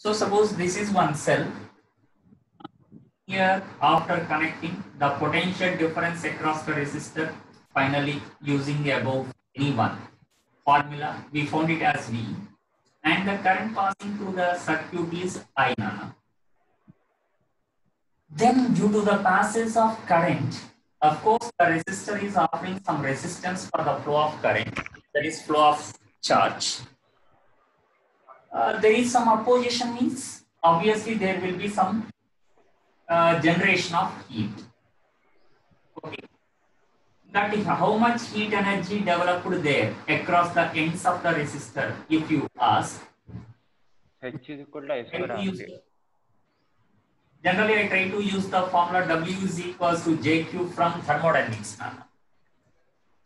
So suppose this is one cell. Here, after connecting the potential difference across the resistor, finally using the above any one formula, we found it as V, and the current passing through the circuit is I nano. Then, due to the passage of current, of course, the resistor is offering some resistance for the flow of current, that is flow of charge. There is some opposition, means obviously there will be some generation of heat. Okay. That is how much heat energy developed there across the ends of the resistor. If you ask, H is equal to I square RT. Generally I try to use the formula W is equals to JQ from thermodynamics.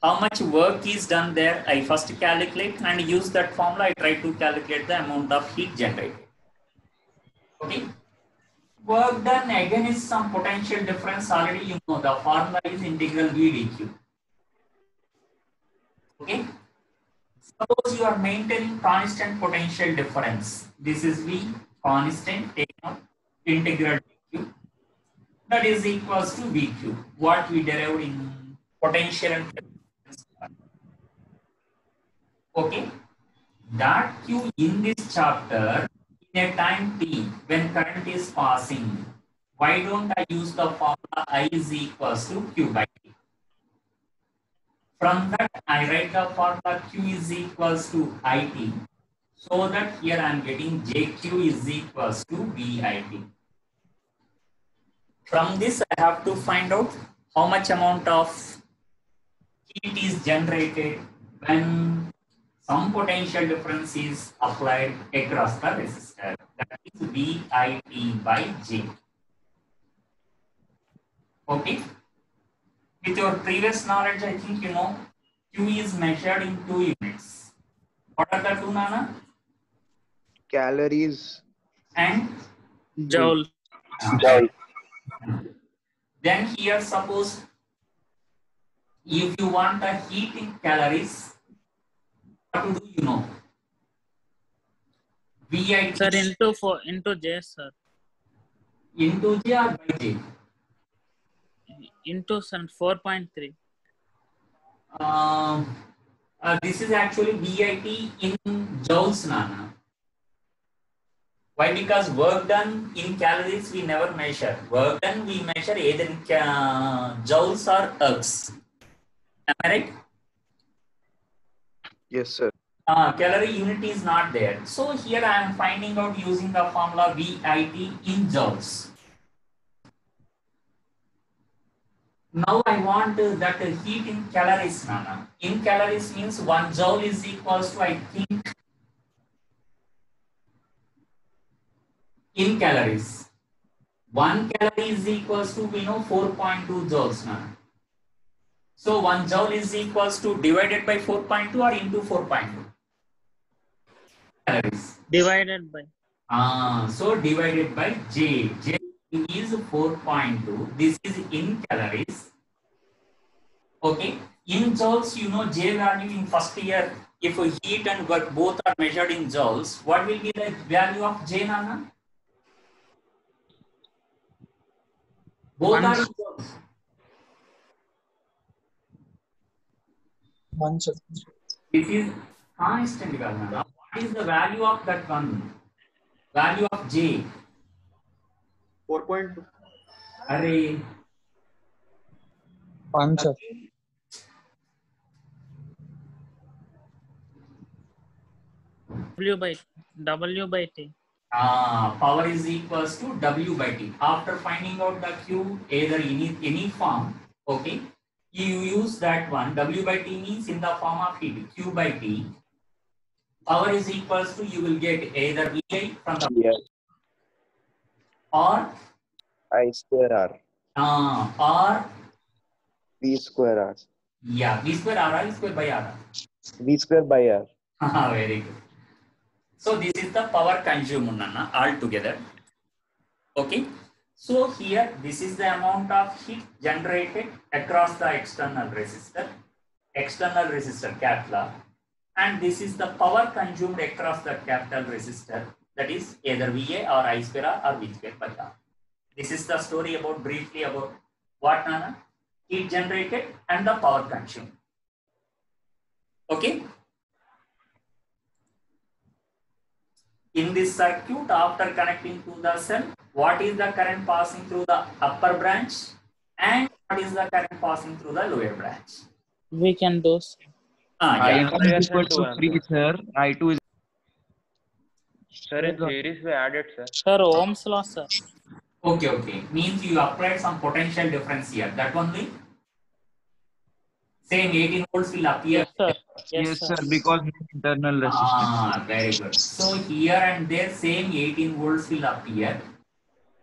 How much work is done there, I first calculate and use that formula. I try to calculate the amount of heat generated. Okay. Work done again is some potential difference. Already you know the formula is integral V dq. Okay. Suppose you are maintaining constant potential difference. This is V constant, take out integral dq. That is equals to VQ. What we derived in potential and difference. Okay. That Q in this chapter in a time t when current is passing. Why don't I use the formula I is equals to Q by T? From that, I write the formula Q is equals to IT. So that here I am getting JQ is equals to VIT. From this, I have to find out how much amount of heat is generated when some potential difference is applied across the resistor. That is VIT by J. Okay. With your previous knowledge, I think you know Q is measured in 2 units. What are the two, Nana? Calories And Joule. Joule. Then here, suppose if you want the heat in calories, what to do, you know? VIT Sir, into J, sir. into J or by J? Into 4.3. This is actually VIT in joules, Nana. Why? Because work done in calories we never measure. Work done we measure either in joules or ergs. Am I right? Yes, sir. Calorie unit is not there. So here I am finding out using the formula VIT in joules. Now I want that heat in calories, Nana. In calories means 1 joule is equals to, I think, in calories. 1 calorie is equals to, we know, 4.2 joules, Nana. So 1 joule is equals to divided by 4.2 or into 4.2? Calories. Divided by. So divided by J. J is 4.2. This is in calories. Okay. In joules, you know J value in first year. If heat and work both are measured in joules, what will be the value of J, Nana? Both are in joules. 1, sir. This is constant, Nana. What is the value of that one? Value of J? 4.2. Array. 1, sir. W by T. Power is equals to W by T. After finding out the Q, either in any form, okay, you use that one. W by T means in the form of heat. Q by T. Power is equals to, you will get either VI from the or I square R. Or V square R. yeah, V square R, I square by R. V square by R. Very good. So this is the power consumed, Nana, all together. Okay. So here, this is the amount of heat generated across the external resistor capital R, and this is the power consumed across the capital resistor That is either VA or I square R or V square by R. This is the story about briefly about what, Nana? Heat generated and the power consumed. Okay. In this circuit, after connecting to the cell, what is the current passing through the upper branch and what is the current passing through the lower branch? We can do. Yeah. I1 is equal to 3, sir. I2 is. Sir, in series we added, sir. Sir, Ohm's law, sir. Okay. Means you applied some potential difference here. That only? Same 18 volts will appear. Yes, sir. Yes, sir. Because internal resistance. Very good. So here and there, same 18 volts will appear.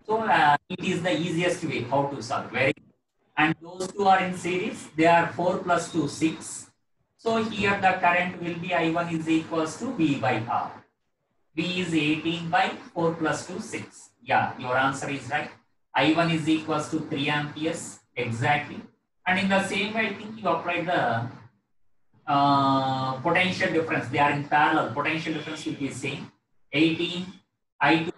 So it is the easiest way how to solve. Very good. And those two are in series. They are 4 plus 2, 6. So here the current will be I1 is equals to V by R. V is 18 by 4 plus 2, 6. Yeah, your answer is right. I1 is equals to 3 amperes. Exactly. And in the same way, I think you applied the potential difference. They are in parallel. Potential difference will be same. 18 I2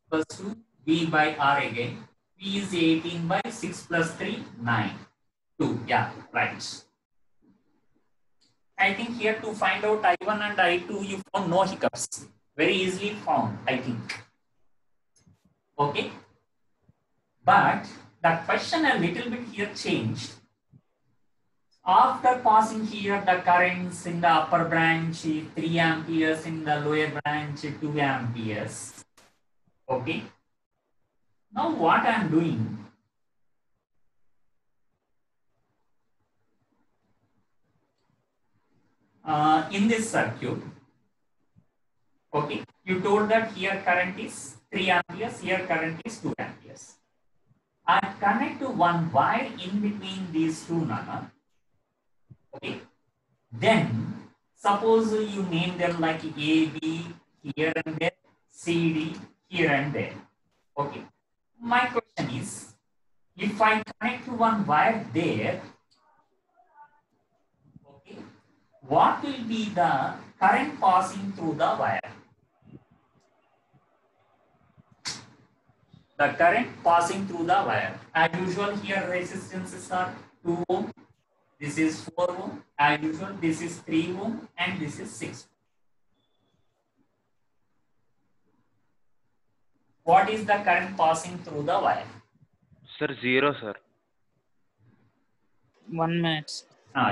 equals to V by R again. V is 18 by 6 plus 3, 9. 2. Yeah, right. I think here to find out I1 and I2, you found no hiccups. Very easily found, I think. Okay. But the question a little bit here changed. After passing here the currents in the upper branch 3 amperes, in the lower branch 2 amperes. Okay. Now what I am doing, in this circuit, okay, you told that here current is 3 amperes, here current is 2 amperes. I connect to one wire in between these two, Nana. Okay. Then suppose you name them like A, B here and there, C, D here and there. Okay. My question is, if I connect to one wire there, okay, what will be the current passing through the wire? The current passing through the wire. As usual, here resistances are 2 ohm. This is 4 ohm. As usual, this is 3 ohm and this is 6. What is the current passing through the wire? Sir, 0, sir. 1 minute.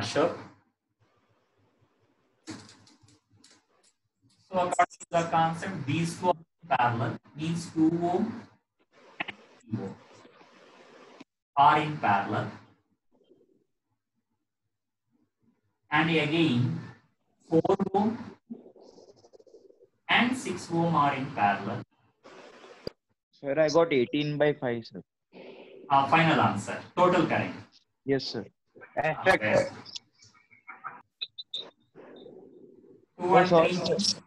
Sure. So according to the concept, these two are parallel, means 2 ohm and 3 ohm are in parallel. And again, 4 ohm and 6 ohm are in parallel. Sir, I got 18 by 5, sir. Final answer. Total current. Yes, sir. Yes. 2 and 3.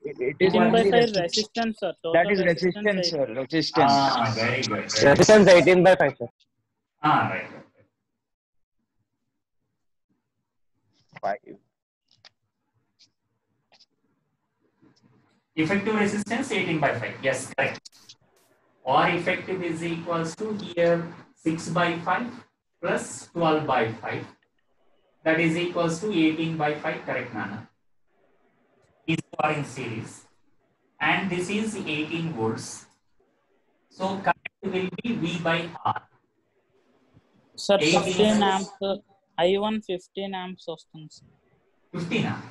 It is 18 by only 5 resistance, sir. Total that is resistance, sir. Resistance. Very good. Resistance 18 by 5, sir. Right. 5. Effective resistance 18 by 5. Yes, correct. Or effective is equals to here 6 by 5 plus 12 by 5. That is equals to 18 by 5. Correct, Nana. These are in series. And this is 18 volts. So current will be V by R. Sir, 18 15 amps. I1 15 amps వస్తుంది. 15 amp.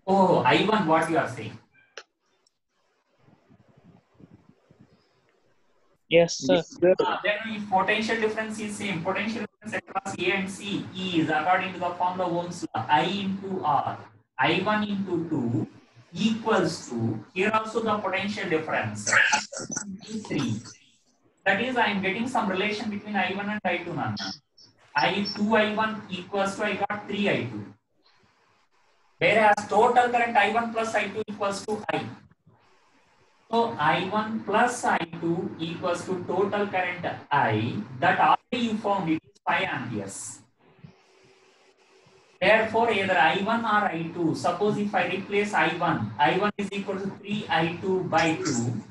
Oh, I1 what you are saying? Yes, sir. Then if potential difference is same, potential difference across A and C is according to the formula Ohm's law, I into R, I1 into 2 equals to, here also the potential difference is 3. That is, I am getting some relation between I1 and I2 now. I2 I1 equals to, I got 3 I2. Whereas total current I1 plus I2 equals to I. So I1 plus I2 equals to total current I, that already you found it is 5 amperes. Therefore, either I1 or I2. Suppose if I replace I1 is equal to 3I2 by 2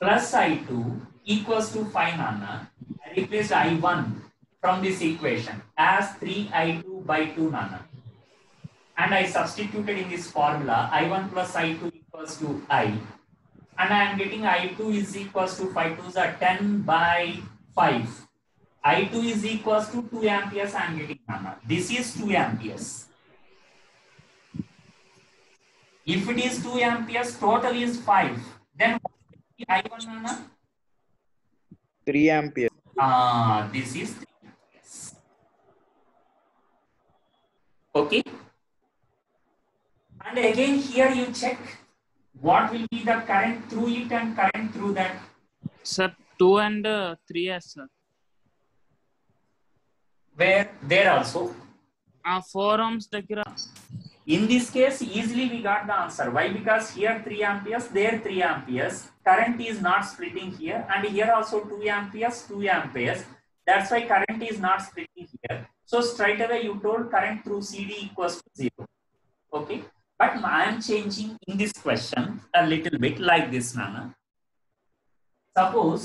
plus I2 equals to 5 Nana. I replaced I1 from this equation as 3I2 by 2 Nana. And I substituted in this formula I1 plus I2 equals to I. And I am getting I2 is equals to 5 2s are 10 by 5. I2 is equals to 2 amperes. I am getting Nana. This is 2 amperes. If it is 2 amperes, total is 5. Then what will be I1 Nana? 3 ampere. This is 3 amperes. Okay. And again here you check what will be the current through it and current through that. Sir, 2 and 3 as sir. Where there also. 4 ohms దగ్గర. In this case, easily we got the answer. Why? Because here 3 amperes, there 3 amperes. Current is not splitting here, and here also 2 amperes, 2 amperes. That's why current is not splitting here. So straight away you told current through CD equals to 0. Okay. But I am changing in this question a little bit like this, Nana. Suppose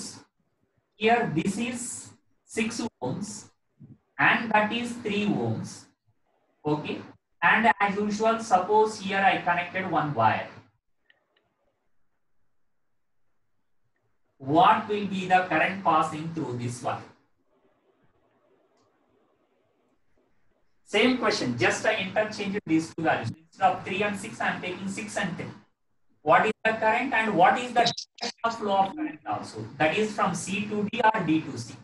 here this is 6 ohms and that is 3 ohms. Okay. And as usual, suppose here I connected one wire. What will be the current passing through this one? Same question, just I interchanged these two values. Instead of 3 and 6, I am taking 6 and 10. What is the current and what is the direction of flow of current also? That is from C to D or D to C.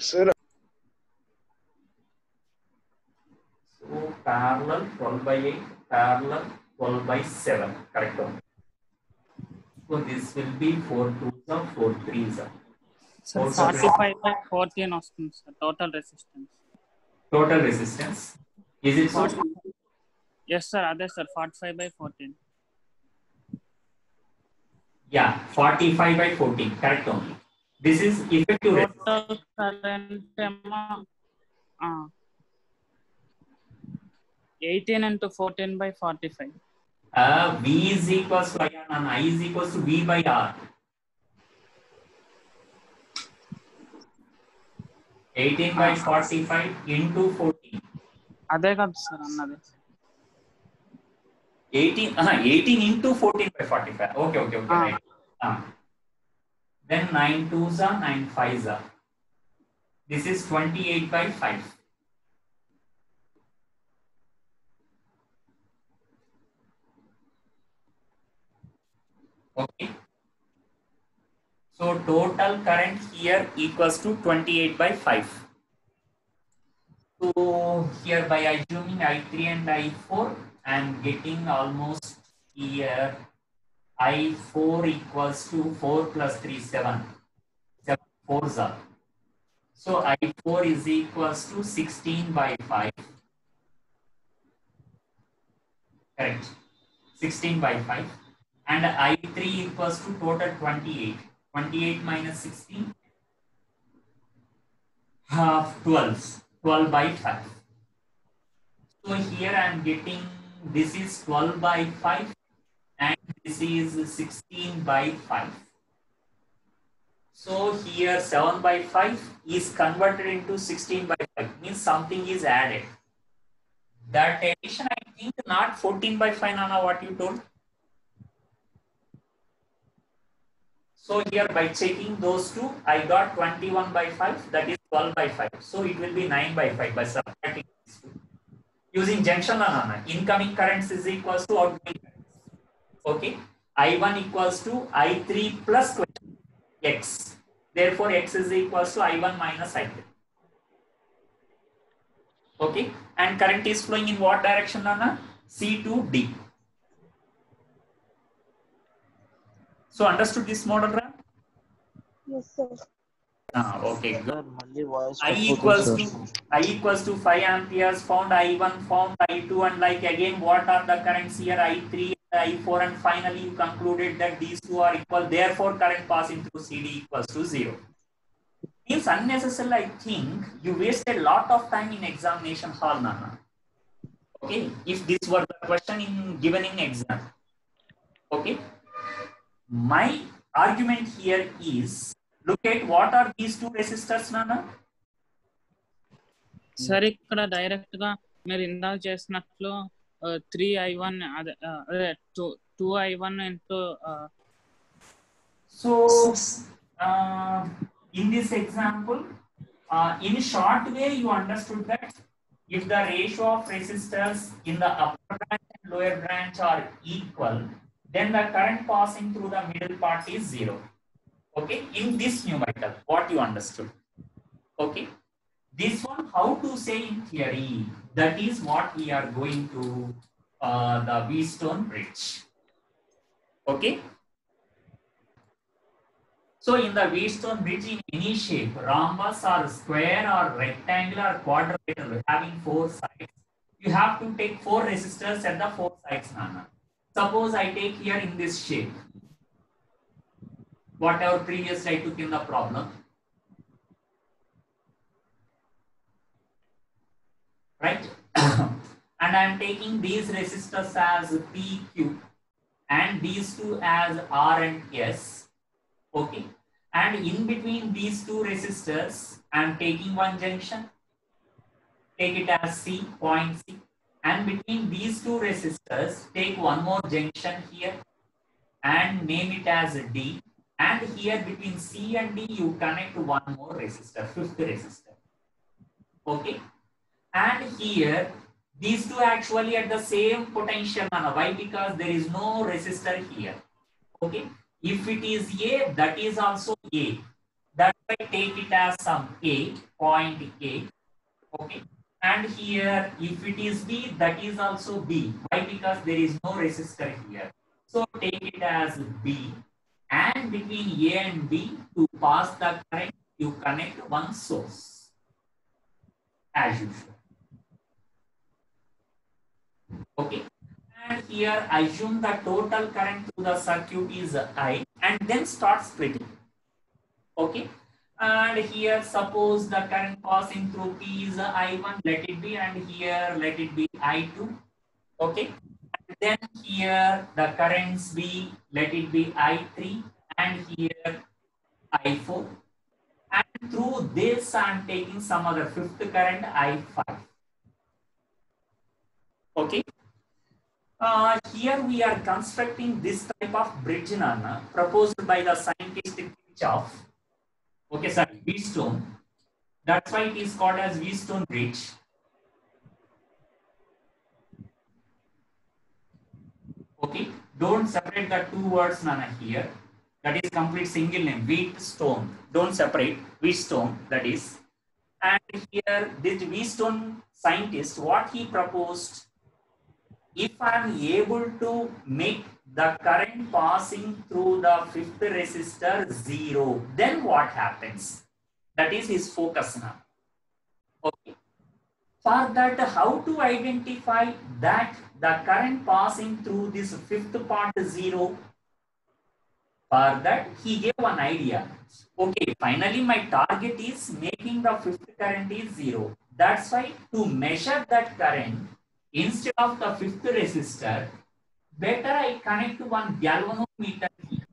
Sir, So parallel 12 by 8, parallel 12 by 7, correct? So this will be 4 2s or 4 3s. Sir, 45 by 14 వస్తుంది sir. Total resistance. Total resistance. Is it so? Yes sir, అదే sir. 45 by 14. Yeah, 45 by 14, correct only. This is effective resistance. Total current ఏమో 18 into 14 by 45. V is equals to I and I is equals to V by R. 18 by 45 into 14. అదే కదా sir అన్నది. 18 into 14 by 45. Okay. Right. Then 9 2s are 9 5s are. This is 28 by 5. Okay. So total current here equals to 28 by 5. So here by assuming I3 and I4, I am getting almost here I4 equals to 4 plus 3 7. 7 4s are. So I4 is equals to 16 by 5. Correct. 16 by 5. And I3 equals to total 28. 28 minus 16. 12. 12 by 5. So here I am getting this is 12 by 5 and this is 16 by 5. So here 7 by 5 is converted into 16 by 5. Means something is added. That addition I think not 14 by 5, Nana, what you told. So here by checking those two, I got 21 by 5, that is 12 by 5. So it will be 9 by 5 by subtracting these two. Using junction Nana, incoming currents is equals to outgoing currents. Okay. I1 equals to I3 plus X. Therefore, X is equals to I1 minus I3. Okay. And current is flowing in what direction, Nana? C to D. So understood this model, right? Yes, sir. Okay, good. sir, మళ్ళీ voice I equals to 5 amperes found, I1 found, I2, and like again, what are the currents here? I3, I4, and finally you concluded that these two are equal, therefore current passing through CD equals to 0. Means unnecessarily, I think you wasted a lot of time in examination hall, Nana. Okay, if this were the question given in exam. Okay, my argument here is, look at what are these two resistors, Nana? Sir ఇక్కడ direct గా మీరు ఇందాక చేసినట్లు 3I1 అదే 2I1 into So in this example, in short way, you understood that if the ratio of resistors in the upper branch and lower branch are equal, then the current passing through the middle part is 0. Okay, in this numerical, what you understood. Okay, this one how to say in theory, that is what we are going to the Wheatstone bridge. Okay. So in the Wheatstone bridge, in any shape, rhombus or square or rectangular or quadrilateral having 4 sides, you have to take 4 resistors at the 4 sides, Nana. Suppose I take here in this shape, whatever previous I took in the problem. Right? And I am taking these resistors as PQ and these two as R and S. Okay, and in between these two resistors, I am taking one junction, take it as C, point C, and between these two resistors, take one more junction here and name it as D, and here between C and D, you connect one more resistor, 5th resistor. Okay, and here these two actually at the same potential. Why? because there is no resistor here. Okay. If it is A, that is also A. That way take it as some A, point A. Okay. And here, if it is B, that is also B. Why? because there is no resistor here. So take it as B. And between A and B, to pass the current, you connect one source. As usual. Okay. And here assume the total current through the circuit is I, and then start splitting. Okay, and here suppose the current passing through P is I1, let it be, and here let it be I2. Okay, and then here the currents be, let it be I3, and here I4, and through this I am taking some other 5th current I5. Okay. Here we are constructing this type of bridge, Nana, proposed by the scientist Kirchhoff. Okay, sorry, Wheatstone. That's why it is called as Wheatstone bridge. Okay, don't separate the two words, Nana, here. That is complete single name, Wheatstone. Don't separate, Wheatstone, that is. And here, this Wheatstone scientist, what he proposed, if I am able to make the current passing through the 5th resistor 0, then what happens? That is his focus now. Okay. For that, how to identify that the current passing through this 5th part 0? For that, he gave one idea. Okay, finally my target is making the 5th current is 0. That's why to measure that current, instead of the 5th resistor, better I connect one galvanometer here,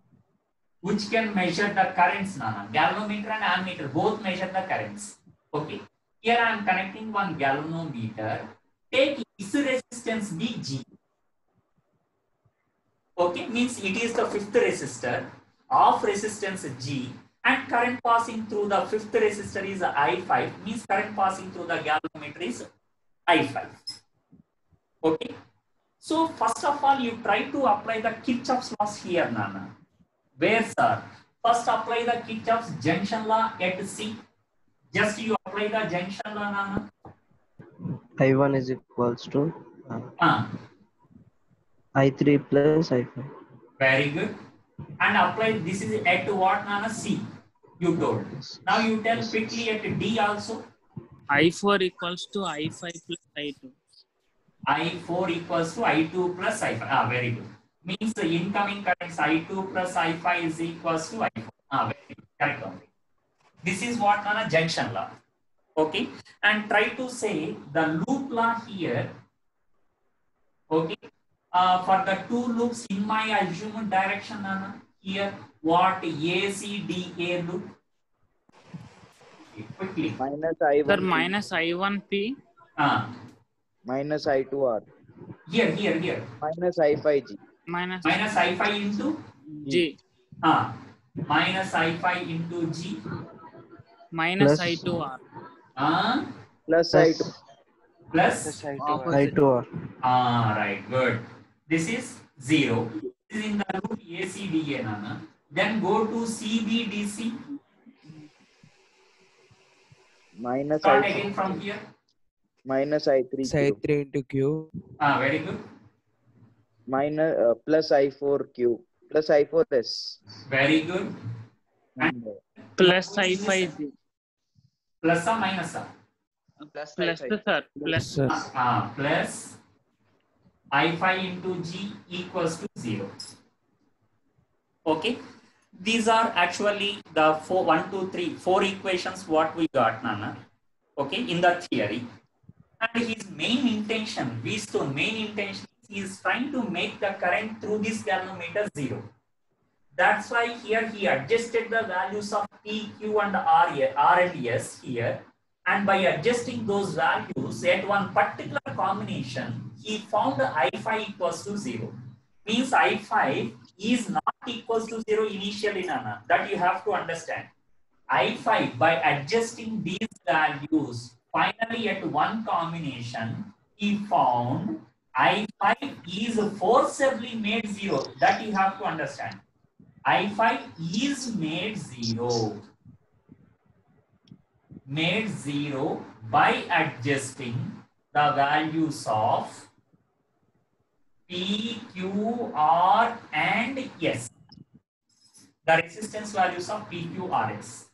which can measure the currents, Nana. Galvanometer and ammeter both measure the currents. Okay. Here I am connecting one galvanometer. Take its resistance be G. Okay, means it is the 5th resistor of resistance G, and current passing through the 5th resistor is I5, means current passing through the galvanometer is I5. Okay, so first of all, you try to apply the Kirchhoff's laws here, Nana. Where, sir? First apply the Kirchhoff's junction law at C. Just you apply the junction law, Nana. I1 is equals to I3 plus I5. Very good. And apply, this is at what, Nana? C, you told. Now you tell quickly at D also. I4 equals to I5 plus I2. I4 equals to I2 plus I5. Very good. means the incoming currents I2 plus I5 is equals to I4. Very good. Correct only. This is what on a junction law. Okay, and try to say the loop law here. Okay, for the two loops in my assumed direction, Nana, here what ACDA loop? Okay, quickly. Minus Sir, I1. minus I1P. Minus I2R. Here. Minus I5G. Minus I5 into G. Minus I5 into G. Minus Plus I2R. Plus I2. Plus I2R. Right, good. This is 0. This is in the loop ACDA, Nana. Then go to CBDC. Minus Start I3. again from here. Minus I3Q. I3 into Q. Very good. Minus plus I4Q. Plus I4S. Very good. And Plus I5G. Plus or minus? Plus, sir. Plus. Plus I5 into G equals to 0. Okay. These are actually the 4 equations what we got, Nana. Okay, in the theory. And his main intention, Wheatstone main intention is trying to make the current through this galvanometer 0. That's why here he adjusted the values of P, Q and R and S here. And by adjusting those values at one particular combination, he found I5 equals to 0. Means I5 is not equals to 0 initially, Nana. That you have to understand. I5 by adjusting these values, finally at one combination, he found I5 is forcibly made 0. That you have to understand. I5 is made 0. Made 0 by adjusting the values of P, Q, R and S. The resistance values of P, Q, R, S.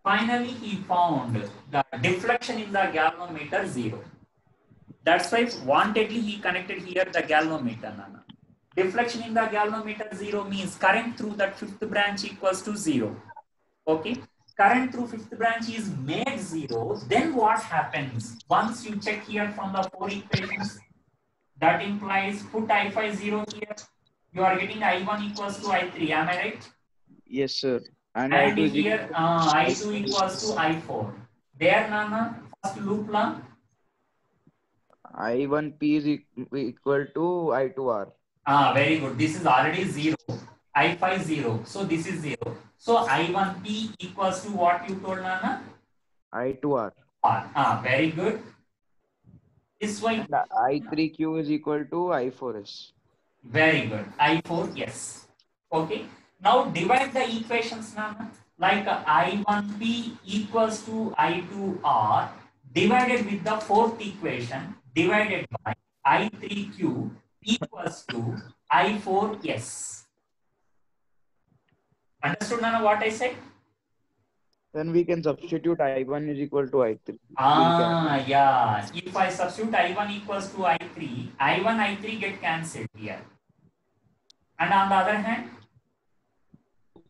Finally, he found the deflection in the galvanometer 0. That's why wantedly he connected here the galvanometer, Nana. Deflection in the galvanometer 0 means current through that fifth branch equals to 0. Okay. Current through fifth branch is made 0. Then what happens? Once you check here from the 4 equations, that implies put I5 0 here. You are getting I1 equals to I3. Am I right? yes, sir. And And I2 is here I2 equals to I4. There, Nana, first loop law. I1P is equal to I2R. Very good. This is already 0. I5 0. So this is 0. So I1P equals to what you told, Nana? I2R. R. Very good. This one. And I3Q is equal to I4S. Very good. I4, yes. Okay. Now divide the equations, Nana. Like I1P equals to I2R divided with the fourth equation divided by I3Q equals to I4S. Understood, Nana, what I said? Then we can substitute I1 is equal to I3. Yeah. If I substitute I1 equals to I3, I1, I3 get cancelled here. And on the other hand,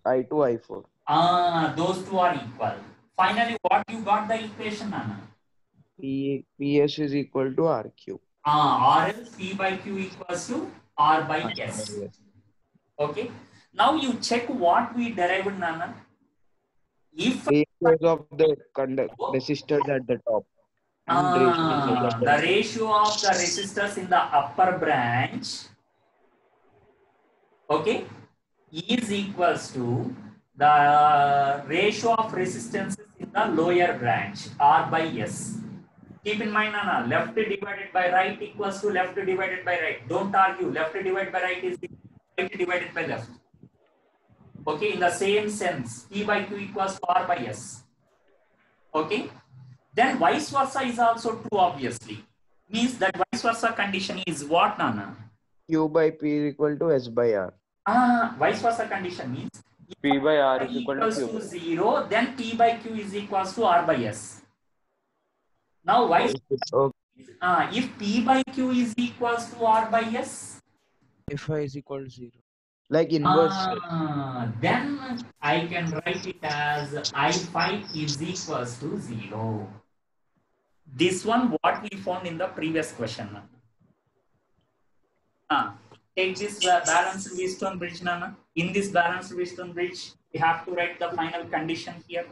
I2, I4. Those two are equal. Finally, what you got the equation, Nana? PS is equal to RQ. Or else P by Q equals to R by S. Okay. Now you check what we derived, Nana. If Ratios of the resistors at the top. And the ratio of the resistors in the upper branch, okay, is equals to the ratio of resistances in the lower branch, R by S. Keep in mind, Nana, left divided by right equals to left divided by right. Don't argue. Left divided by right is right divided by left. Okay, in the same sense, P by Q equals to R by S. Okay, then vice versa is also true, obviously. Means that vice versa condition is what, Nana? Q by P is equal to S by R. Vice versa condition means P by R is equals equal to to Q. 0, then P by Q is equals to R by S. Now, vice Okay. if P by Q is equals to R by S, I5 is equal to 0. Like inverse. Then I can write it as I5 is equals to 0. This one what we found in the previous question. Take this balanced Wheatstone bridge, Nana. In this balanced Wheatstone bridge, we have to write the final condition here.